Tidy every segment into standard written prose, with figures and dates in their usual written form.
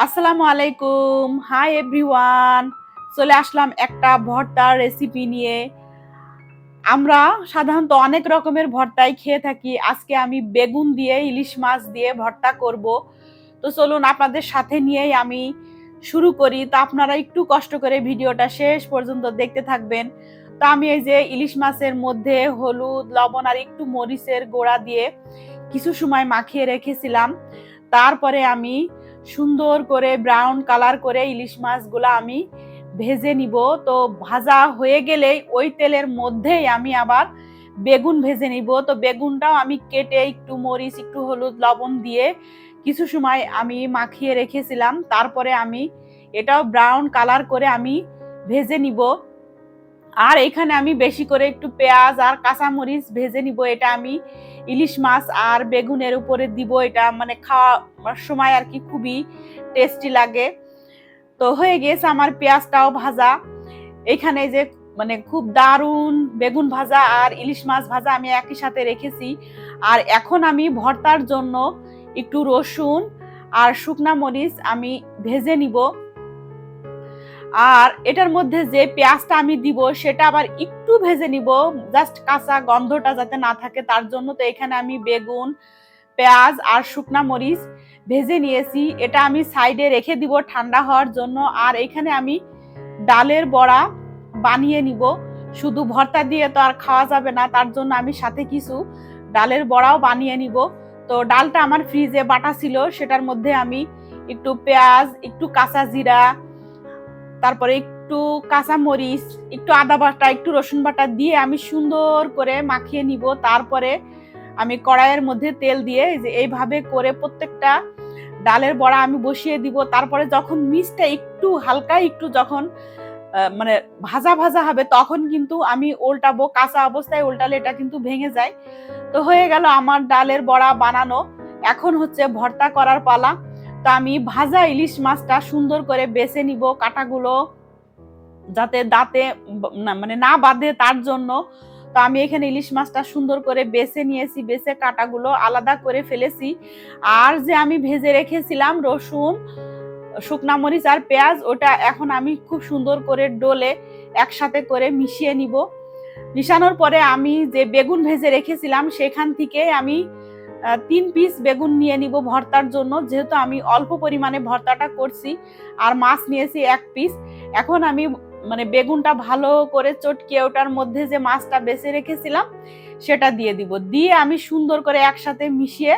আসসালামু আলাইকুম, hi everyone. চলে আসলাম একটা ভর্তার রেসিপি নিয়ে। আমরা সাধারণত অনেক রকমের ভর্তাই খেয়ে থাকি। আজকে আমি বেগুন দিয়ে ইলিশ মাছ দিয়ে ভর্তা করব। তো চলুন আপনাদের সাথে নিয়েই আমি শুরু করি। তো আপনারা একটু কষ্ট করে ভিডিওটা শেষ পর্যন্ত দেখতে থাকবেন। তো আমি এই যে ইলিশ মাছের মধ্যে হলুদ, লবণ আর একটু মরিচের গুঁড়া দিয়ে কিছু সময় মাখিয়ে রেখেছিলাম। তারপরে আমি সুন্দর করে ব্রাউন কালার করে ইলিশ মাছগুলো আমি ভেজে নিব। তো ভাজা হয়ে গেলেই ওই তেলের মধ্যেই আমি আবার বেগুন ভেজে নিব। তো বেগুনটাও আমি কেটে একটু মরিচ, একটু হলুদ, লবণ দিয়ে কিছু সময় আমি মাখিয়ে রেখেছিলাম। তারপরে আমি এটাও ব্রাউন কালার করে আমি ভেজে নিব। আর এখানে আমি বেশি করে একটু পেঁয়াজ আর কাঁচামরিচ ভেজে নিব। এটা আমি ইলিশ মাছ আর বেগুনের উপরে দিব। এটা মানে খাওয়ার সময় আর কি খুবই টেস্টি লাগে। তো হয়ে গেছে আমার পেঁয়াজটাও ভাজা। এখানে যে মানে খুব দারুণ বেগুন ভাজা আর ইলিশ মাছ ভাজা আমি একই সাথে রেখেছি। আর এখন আমি ভর্তার জন্য একটু রসুন আর শুকনা মরিচ আমি ভেজে নিব। আর এটার মধ্যে যে পেঁয়াজটা আমি দিব সেটা আবার একটু ভেজে নিব, জাস্ট কাঁচা গন্ধটা যাতে না থাকে তার জন্য। তো এখানে আমি বেগুন, পেঁয়াজ আর শুকনা মরিচ ভেজে নিয়েছি। এটা আমি সাইডে রেখে দিব ঠান্ডা হওয়ার জন্য। আর এখানে আমি ডালের বড়া বানিয়ে নিব। শুধু ভর্তা দিয়ে তো আর খাওয়া যাবে না, তার জন্য আমি সাথে কিছু ডালের বড়াও বানিয়ে নিব। তো ডালটা আমার ফ্রিজে বাটা ছিল, সেটার মধ্যে আমি একটু পেঁয়াজ, একটু কাঁচা জিরা, তারপরে একটু কাঁচা মরিচ, একটু আদা বাটা, একটু রসুন বাটা দিয়ে আমি সুন্দর করে মাখিয়ে নিব। তারপরে আমি কড়াইয়ের মধ্যে তেল দিয়ে যে এইভাবে করে প্রত্যেকটা ডালের বড়া আমি বসিয়ে দিব। তারপরে যখন নিচটা একটু হালকা একটু যখন মানে ভাজা ভাজা হবে তখন কিন্তু আমি উল্টাবো। কাঁচা অবস্থায় উল্টালে এটা কিন্তু ভেঙে যায়। তো হয়ে গেল আমার ডালের বড়া বানানো। এখন হচ্ছে ভর্তা করার পালা। তো আমি ভাজা ইলিশ মাছটা সুন্দর করে বেছে নিব, কাঁটাগুলো যাতে দাঁতে মানে না বাঁধে তার জন্য। তো আমি এখানে ইলিশ মাছটা সুন্দর করে বেছে নিয়েছি, বেছে কাঁটাগুলো আলাদা করে ফেলেছি। আর যে আমি ভেজে রেখেছিলাম রসুন, শুকনা মরিচ আর পেঁয়াজ, ওটা এখন আমি খুব সুন্দর করে ডলে একসাথে করে মিশিয়ে নিব। মিশানোর পরে আমি যে বেগুন ভেজে রেখেছিলাম সেখান থেকে আমি 3 পিস বেগুন নিয়ে নিব ভর্তার জন্য, যেহেতু আমি অল্প পরিমাণে ভর্তাটা করছি। আর মাছ নিয়েছি 1 পিস। এখন আমি মানে বেগুনটা ভালো করে চটকিয়ে ওটার মধ্যে যে মাছটা বেছে রেখেছিলাম সেটা দিয়ে দিব। দিয়ে আমি সুন্দর করে একসাথে মিশিয়ে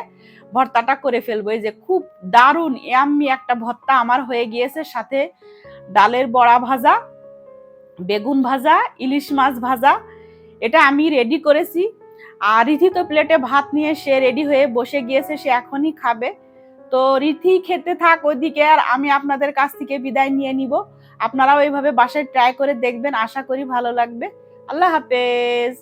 ভর্তাটা করে ফেলবো। এই যে খুব দারুণ ইয়াম্মি একটা ভর্তা আমার হয়ে গিয়েছে। সাথে ডালের বড়া ভাজা, বেগুন ভাজা, ইলিশ মাছ ভাজা, এটা আমি রেডি করেছি। আর রিথি তো প্লেটে ভাত নিয়ে সে রেডি হয়ে বসে গিয়েছে, সে এখনই খাবে। তো রিথি খেতে থাক ওইদিকে, আর আমি আপনাদের কাছ থেকে বিদায় নিয়ে নিব। আপনারাও এইভাবে বাসায় ট্রাই করে দেখবেন, আশা করি ভালো লাগবে। আল্লাহ হাফেজ।